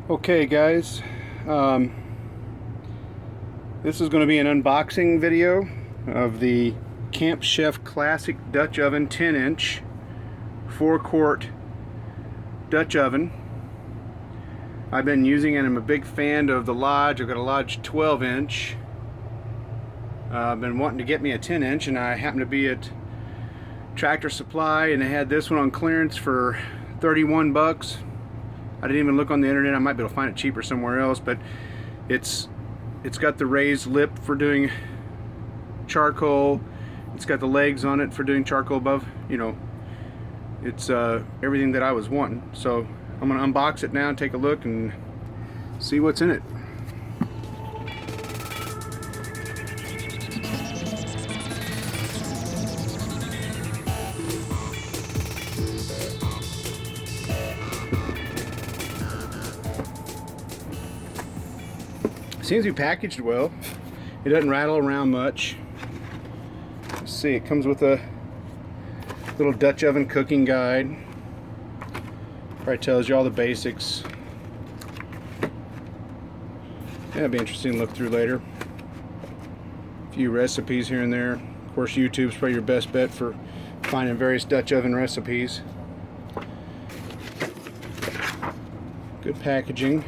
Okay guys, this is going to be an unboxing video of the Camp Chef Classic Dutch Oven 10-inch 4-quart Dutch oven. I've been using it and I'm a big fan of the Lodge. I've got a Lodge 12-inch. I've been wanting to get me a 10-inch and I happened to be at Tractor Supply and they had this one on clearance for 31 bucks. I didn't even look on the internet. I might be able to find it cheaper somewhere else, but it's got the raised lip for doing charcoal. It's got the legs on it for doing charcoal above. You know, it's everything that I was wanting. So I'm gonna unbox it now and take a look and see what's in it. Seems to be packaged well. It doesn't rattle around much. Let's see, it comes with a little Dutch oven cooking guide. Probably tells you all the basics. Yeah, it'll be interesting to look through later. A few recipes here and there. Of course, YouTube's probably your best bet for finding various Dutch oven recipes. Good packaging.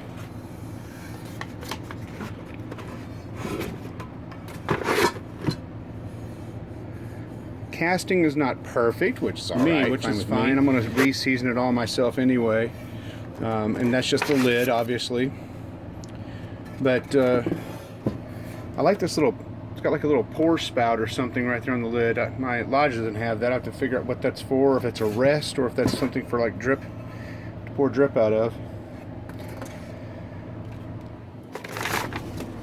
Casting is not perfect, which is alright, which is fine. I'm going to re-season it all myself anyway, and that's just the lid, obviously. But I like this little. It's got like a little pour spout or something right there on the lid. My Lodge doesn't have that. I have to figure out what that's for. If it's a rest or if that's something for like drip to pour drip out of.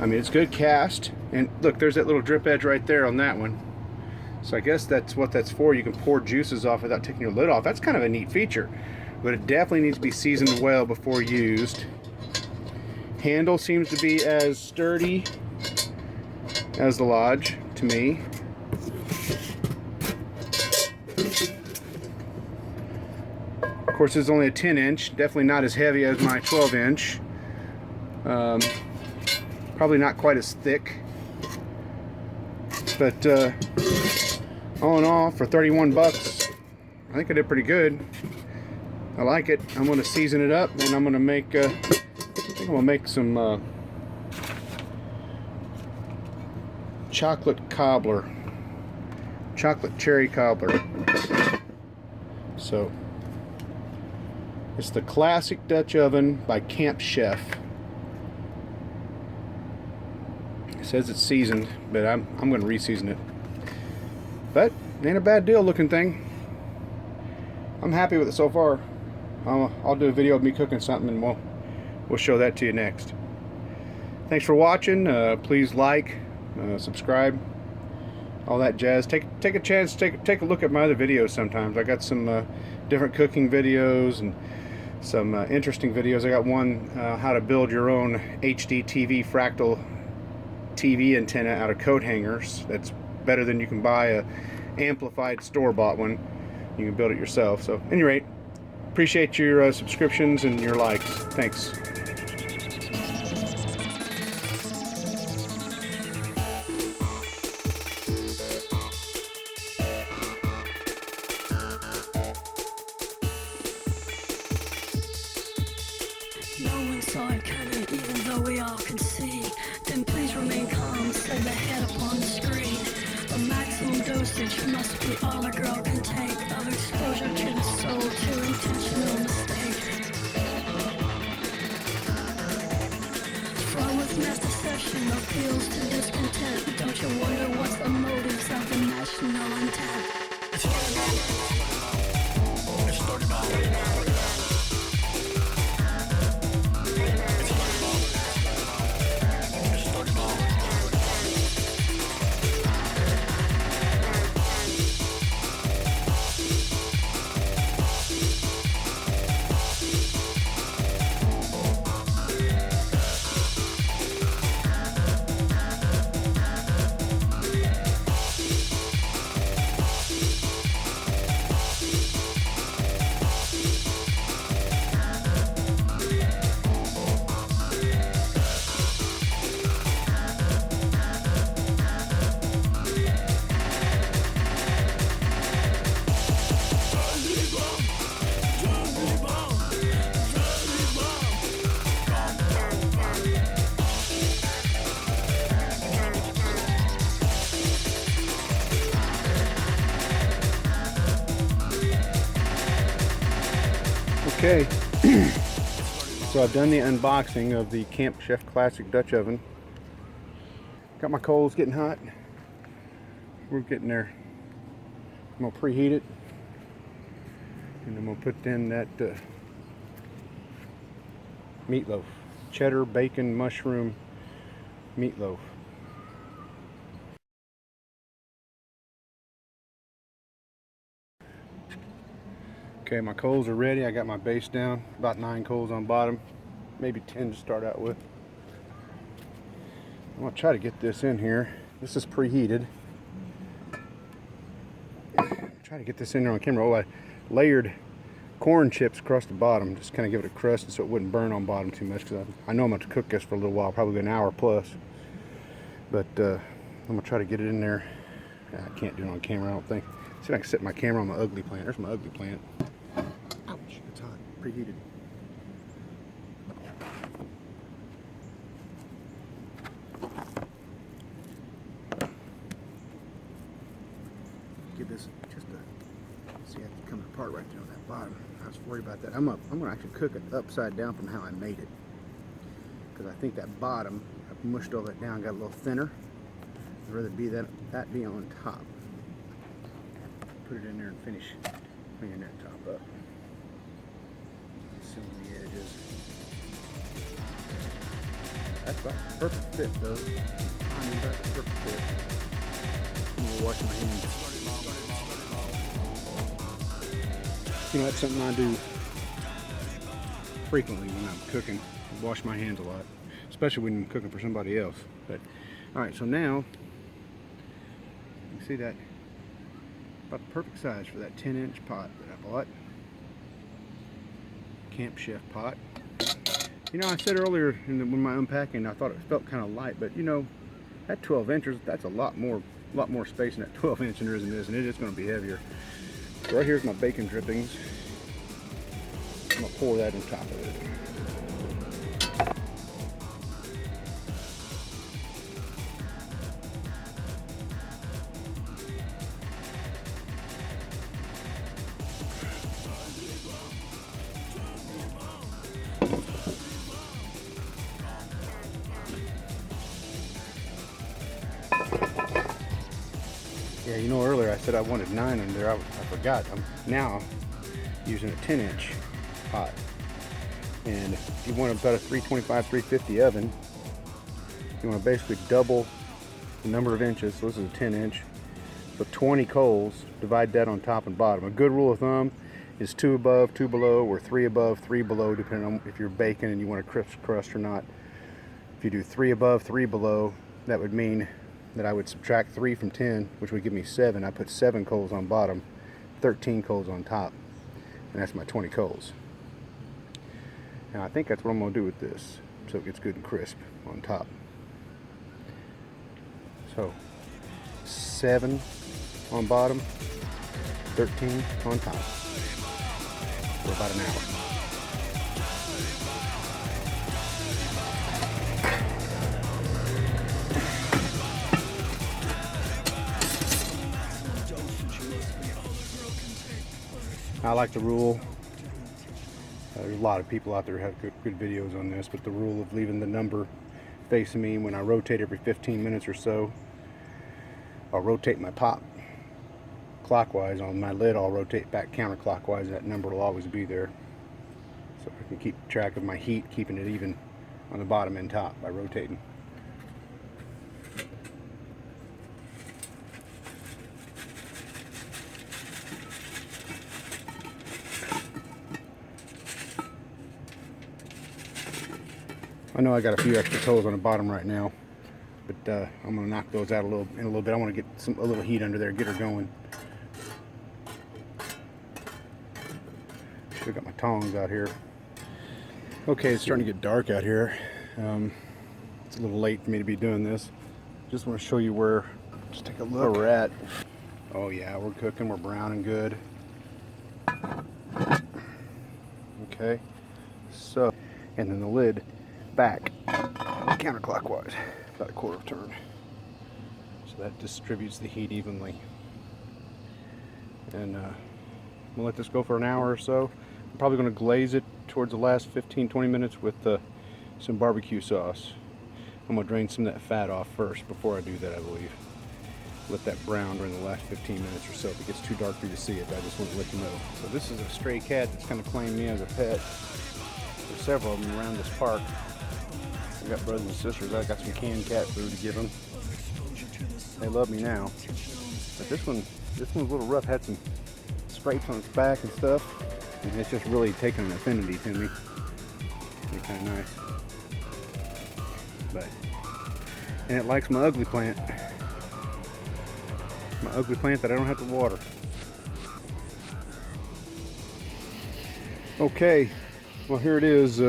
I mean, it's good cast, and look, there's that little drip edge right there on that one. So I guess that's what that's for. You can pour juices off without taking your lid off. That's kind of a neat feature, but it definitely needs to be seasoned well before used. Handle seems to be as sturdy as the Lodge to me. Of course, it's only a 10-inch, definitely not as heavy as my 12-inch. Probably not quite as thick, but all in all, for 31 bucks, I think I did pretty good. I like it. I'm going to season it up, and I'm going to make. I think I'm going to make some chocolate cobbler, chocolate cherry cobbler. So it's the Classic Dutch Oven by Camp Chef. It says it's seasoned, but I'm going to re-season it. But ain't a bad deal looking thing. I'm happy with it so far. I'll do a video of me cooking something and we'll show that to you next. Thanks for watching. Please like, subscribe, all that jazz. Take a chance, take a look at my other videos sometimes. I got some different cooking videos and some interesting videos. I got one how to build your own HD TV fractal TV antenna out of coat hangers. That's better than you can buy a amplified store-bought one. You can build it yourself. So at any rate, appreciate your subscriptions and your likes. Thanks. No one saw it coming, even though we all can see. Then please remain calm, said the head upon the screen. The maximum dosage must be all a girl can take of exposure to the soul to intentional mistake. Fraud with mass deception appeals to discontent. Don't you wonder what's the motives of the national intent? It's Okay, so I've done the unboxing of the Camp Chef Classic Dutch Oven. Got my coals getting hot. We're getting there. I'm gonna preheat it, and I'm gonna put in that meatloaf, cheddar, bacon, mushroom meatloaf. Okay, my coals are ready. I got my base down, about 9 coals on bottom, maybe 10 to start out with. I'm gonna try to get this in here. This is preheated. Try to get this in there on camera. Oh, I layered corn chips across the bottom, just kind of give it a crust so it wouldn't burn on bottom too much, because I know I'm going to cook this for a little while, probably an hour plus. But I'm going to try to get it in there. I can't do it on camera, I don't think. See if I can set my camera on my ugly plant. There's my ugly plant. Ouch, it's hot, preheated. Give this just a, see, it's coming apart right there on that bottom. I was worried about that. I'm gonna actually cook it upside down from how I made it, because I think that bottom, I've mushed all that down, got a little thinner. I'd rather be that be on top. Put it in there and finish bringing that top up. Some of the edges. That's about the perfect fit, though. I mean, that's the perfect fit. I'm gonna wash my hands. You know, that's something I do frequently when I'm cooking. I wash my hands a lot, especially when I'm cooking for somebody else. But all right, so now you see that about the perfect size for that 10-inch pot that I bought. Camp Chef pot. You know, I said earlier when my unpacking, I thought it felt kind of light, but you know, that 12 inches, that's a lot more space in that 12 inch than there is in this, and it is going to be heavier. So right here's my bacon drippings. I'm going to pour that on top of it. Yeah, you know, earlier I said I wanted 9 in there. I forgot. I'm now using a 10-inch pot. And if you want about a 325, 350 oven, you want to basically double the number of inches. So this is a 10-inch. So 20 coals, divide that on top and bottom. A good rule of thumb is 2 above, 2 below, or 3 above, 3 below, depending on if you're baking and you want a crisp crust or not. If you do 3 above, 3 below, that would mean that I would subtract 3 from 10, which would give me 7. I put 7 coals on bottom, 13 coals on top, and that's my 20 coals. And I think that's what I'm going to do with this, so it gets good and crisp on top. So 7 on bottom, 13 on top for about an hour. I like the rule. There's a lot of people out there who have good videos on this, but the rule of leaving the number facing me when I rotate every 15 minutes or so. I'll rotate my pot clockwise. On my lid, I'll rotate back counterclockwise, and that number will always be there. So I can keep track of my heat, keeping it even on the bottom and top by rotating. I know I got a few extra coals on the bottom right now, but I'm going to knock those out in a little bit. I want to get a little heat under there, get her going. Still got my tongs out here. Okay, it's starting to get dark out here. It's a little late for me to be doing this. Just want to show you just take a look where we're at. Oh yeah, we're cooking, we're browning good. Okay, so, and then the lid back counterclockwise, about a quarter turn. So that distributes the heat evenly. And we'll let this go for an hour or so. I'm probably going to glaze it towards the last 15-20 minutes with some barbecue sauce. I'm going to drain some of that fat off first before I do that, I believe. Let that brown during the last 15 minutes or so. If it gets too dark for you to see it, I just want to let you know. So this is a stray cat that's kind of claimed me as a pet. There's several of them around this park. I got brothers and sisters. I got some canned cat food to give them. They love me now. But this one's a little rough. Had some scrapes on its back and stuff. And it's just really taken an affinity to me. It's kind of nice. And it likes my ugly plant. My ugly plant that I don't have to water. Okay, well here it is.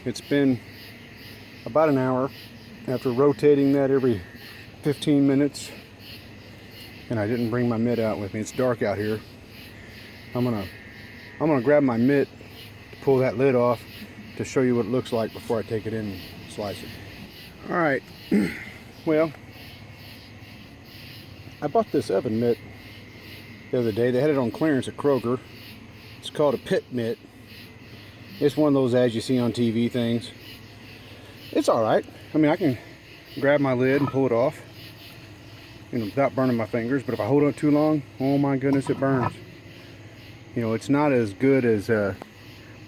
It's been about an hour after rotating that every 15 minutes, and I didn't bring my mitt out with me. It's dark out here. I'm gonna grab my mitt to pull that lid off to show you what it looks like before I take it in and slice it. All right. Well, I bought this oven mitt the other day. They had it on clearance at Kroger. It's called a pit mitt. It's one of those as you see on TV things. It's all right. I mean, I can grab my lid and pull it off, you know, without burning my fingers. But if I hold it too long, oh my goodness, it burns. You know, it's not as good as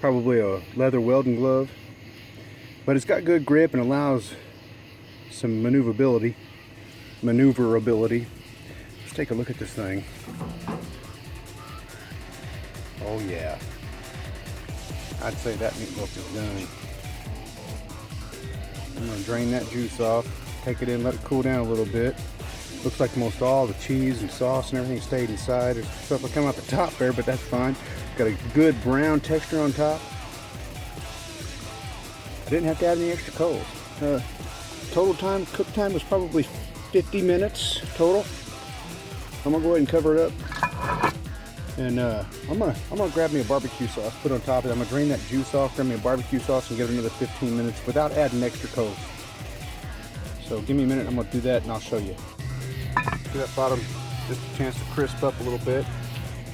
probably a leather welding glove, but it's got good grip and allows some maneuverability. Let's take a look at this thing. Oh yeah, I'd say that meatloaf is done. I'm gonna drain that juice off, take it in, let it cool down a little bit. Looks like most all the cheese and sauce and everything stayed inside. There's stuff that come out the top there, but that's fine. Got a good brown texture on top. I didn't have to add any extra coals. Total time, cook time was probably 50 minutes total. I'm gonna go ahead and cover it up. And I'm gonna grab me a barbecue sauce, put it on top of it. I'm gonna drain that juice off, grab me a barbecue sauce, and give it another 15 minutes without adding extra coals. So give me a minute, I'm gonna do that and I'll show you. Get that bottom just a chance to crisp up a little bit.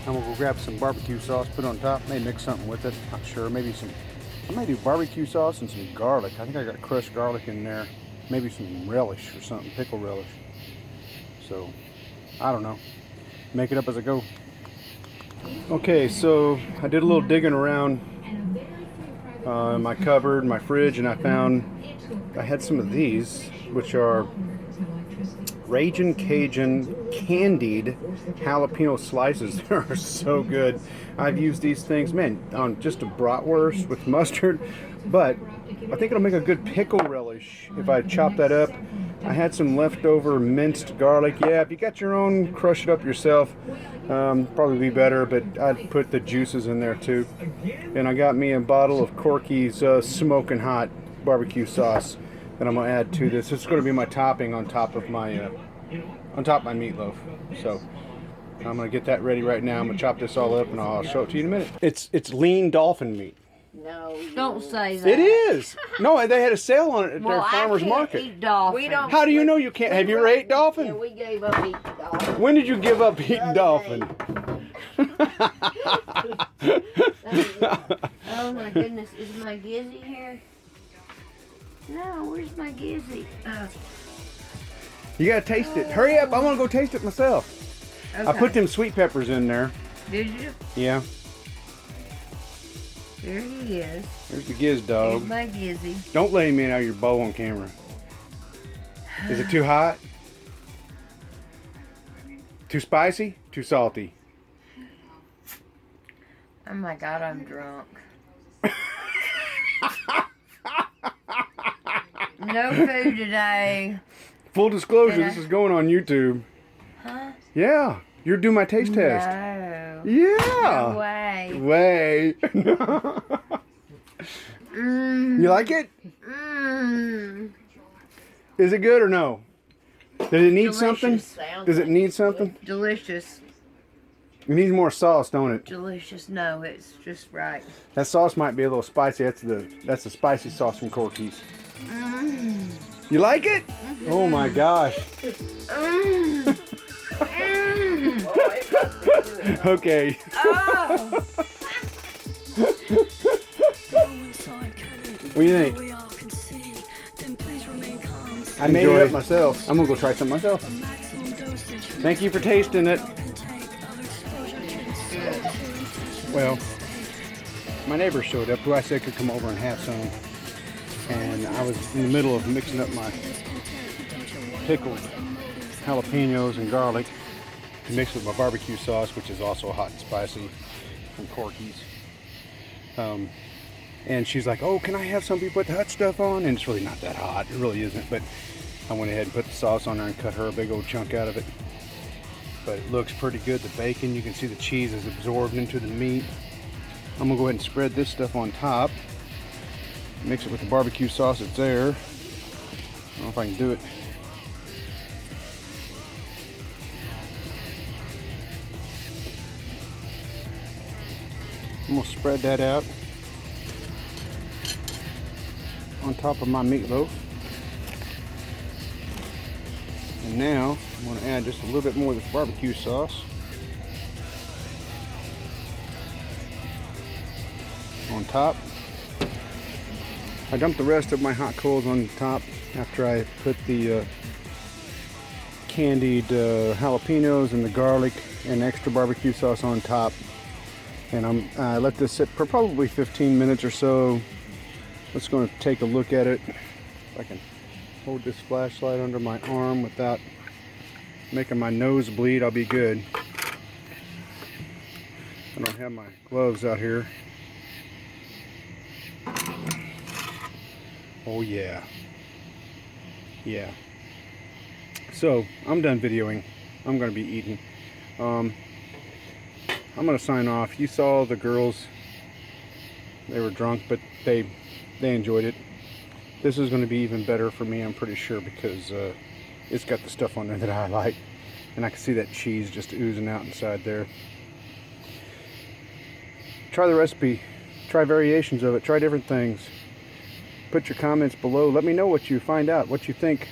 I'm gonna go grab some barbecue sauce, put it on top, may mix something with it, not sure. Maybe I may do barbecue sauce and some garlic. I think I got crushed garlic in there. Maybe some relish or something, pickle relish. So, I don't know. Make it up as I go. Okay, so I did a little digging around in my cupboard, my fridge, and I had some of these, which are Ragin' Cajun candied jalapeno slices. They are so good. I've used these things, man, on just a bratwurst with mustard, but I think it'll make a good pickle relish if I chop that up. I had some leftover minced garlic. Yeah, if you got your own, crush it up yourself. Probably be better, but I'd put the juices in there too. And I got me a bottle of Corky's smoking hot barbecue sauce that I'm gonna add to this. It's gonna be my topping on top of my meatloaf. So I'm gonna get that ready right now. I'm gonna chop this all up and I'll show it to you in a minute. It's lean dolphin meat. No, Don't say that. It is. No, they had a sale on it at Well, their farmer's I can't market. eat dolphin. We don't- How do you know you can't? Have you ever ate dolphin? Yeah, we gave up eating dolphin. When did you give up eating other dolphin? Oh my goodness, is my Gizzy here? No, where's my Gizzy? You gotta taste it. Hurry up! I want to go taste it myself. Okay. I put them sweet peppers in there. Did you? Yeah. There he is. There's the giz dog. Here's my Gizzy. Don't let him in out of your bowl on camera. Is it too hot? Too spicy? Too salty? Oh my God, I'm drunk. No food today. Full disclosure, Yeah. this is going on YouTube. Huh? Yeah. You're doing my taste test. No. Yeah. No way. Way. You like it? Mmm. Is it good or no? Does it need Delicious. something? Does it need something? Delicious. It needs more sauce, don't it? Delicious. No, it's just right. That sauce might be a little spicy. That's the spicy sauce from Corky's. Mmm. You like it? Oh my gosh. Mmm. Mmm. Okay. Oh. What do you think? We all can see. Then please remain calm. I made it up myself. I'm gonna go try some myself. A maximum dosage Thank you for tasting it. can take of exposure to the soul to intentional Well, mistake. my neighbor showed up who I said could come over and have some. And I was in the middle of mixing up my pickled jalapenos and garlic to mix with my barbecue sauce, which is also hot and spicy from Corky's. And she's like, oh, can I have some people put the hot stuff on? And it's really not that hot. It really isn't. But I went ahead and put the sauce on there and cut her a big old chunk out of it. But it looks pretty good. The bacon, you can see the cheese is absorbed into the meat. I'm gonna go ahead and spread this stuff on top. Mix it with the barbecue sauce that's there. I don't know if I can do it. I'm gonna spread that out on top of my meatloaf. And now I'm gonna add just a little bit more of this barbecue sauce on top. I dumped the rest of my hot coals on top after I put the candied jalapenos and the garlic and extra barbecue sauce on top. And I let this sit for probably 15 minutes or so. Let's going to take a look at it. If I can hold this flashlight under my arm without making my nose bleed, I'll be good. I don't have my gloves out here. Oh yeah. Yeah. So, I'm done videoing. I'm going to be eating. I'm going to sign off. You saw the girls. They were drunk, but they enjoyed it. This is going to be even better for me, I'm pretty sure, because it's got the stuff on there that I like. And I can see that cheese just oozing out inside there. Try the recipe. Try variations of it. Try different things. Put your comments below. Let me know what you find out, what you think,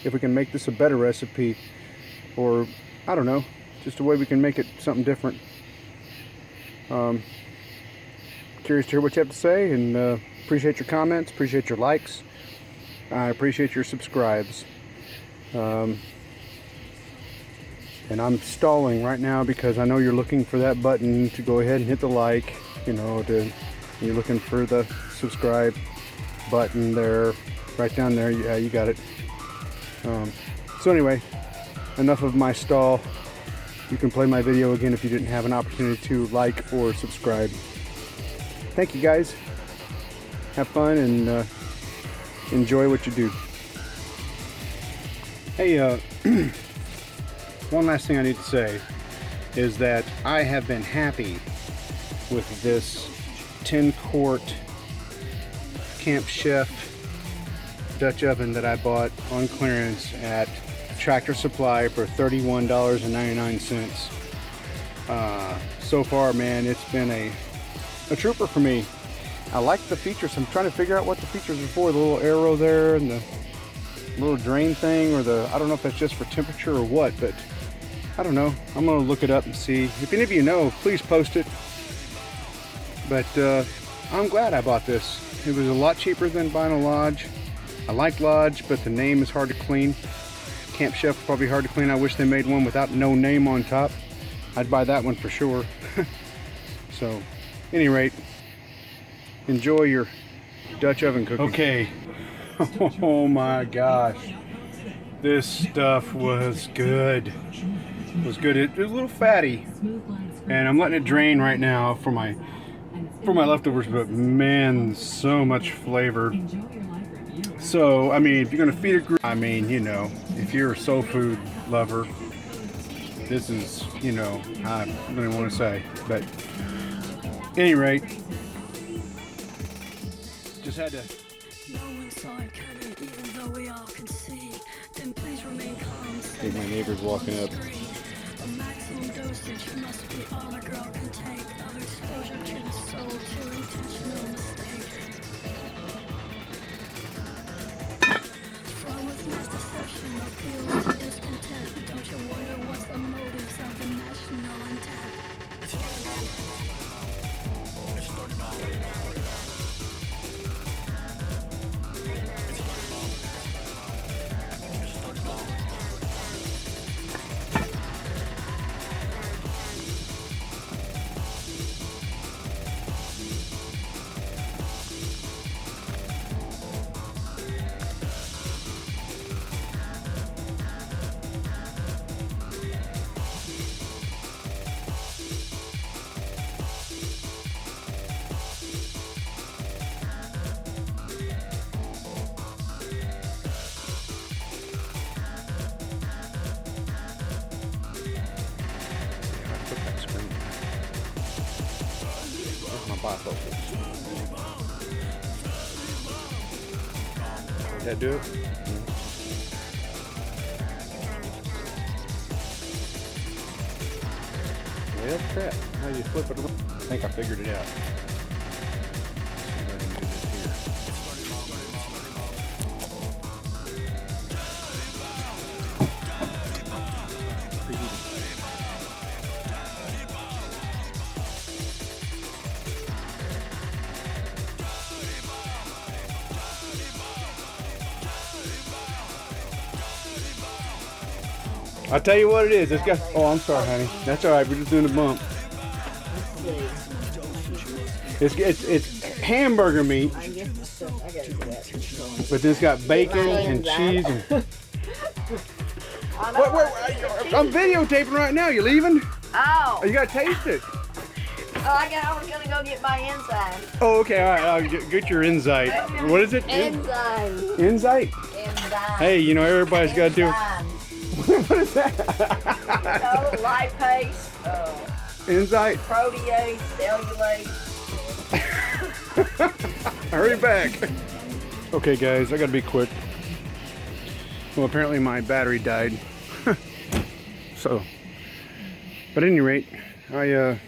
if we can make this a better recipe, or I don't know, just a way we can make it something different. Curious to hear what you have to say, and appreciate your comments, appreciate your likes, I appreciate your subscribes. And I'm stalling right now because I know you're looking for that button to go ahead and hit the like, you know, you're looking for the subscribe button there, right down there. Yeah, you got it. So anyway, enough of my stall. You can play my video again if you didn't have an opportunity to like or subscribe. Thank you guys. Have fun and enjoy what you do. Hey, one last thing I need to say is that I have been happy with this 10-quart Camp Chef Dutch oven that I bought on clearance at Tractor Supply for $31.99. So far, man, it's been a trooper for me. I like the features. I'm trying to figure out what the features are for. The little arrow there and the little drain thing, or I don't know if that's just for temperature or what, but I don't know. I'm gonna look it up and see. If any of you know, please post it. But I'm glad I bought this. It was a lot cheaper than buying a Lodge. I like Lodge, but the name is hard to clean. Camp Chef is probably hard to clean. I wish they made one without no name on top. I'd buy that one for sure. So, any rate, enjoy your Dutch oven cooking. Okay. Oh my gosh. This stuff was good. It was good. It was a little fatty. And I'm letting it drain right now for my leftovers, but man, so much flavor. So, I mean, if you're gonna feed a group, I mean, you know, if you're a soul food lover, this is, you know, I don't even want to say, but at any rate, just had to. No one saw it coming, even though we all can see. Then please remain calm. Hey, my neighbor's walking up. A maximum dosage must be all a girl can take of exposure to the soul to intentional mistake. Fraud with misdeception appeals to discontent. Don't you wonder what's the motives of the national intent? spot focus. Did that do it? Well, crap. How do you flip it around? I think I figured it out. See if I can do this I'll tell you what it is. It's got. Oh, I'm sorry, honey. That's all right. We're just doing a bump. It's hamburger meat, I guess I gotta do that. but then it's got bacon and cheese. And... I'm videotaping right now. You leaving? Oh, You gotta taste it. I was gonna go get my enzyme. Oh, okay. All right. I'll get your insight. What is it? Enzyme. Insight. Enzyme. Hey, you know everybody's got to do. Enzyme. What is that? Lipase, Insight. protease, cellulase. Hurry back. Okay, guys, I gotta be quick. Well, apparently my battery died. So, but at any rate, I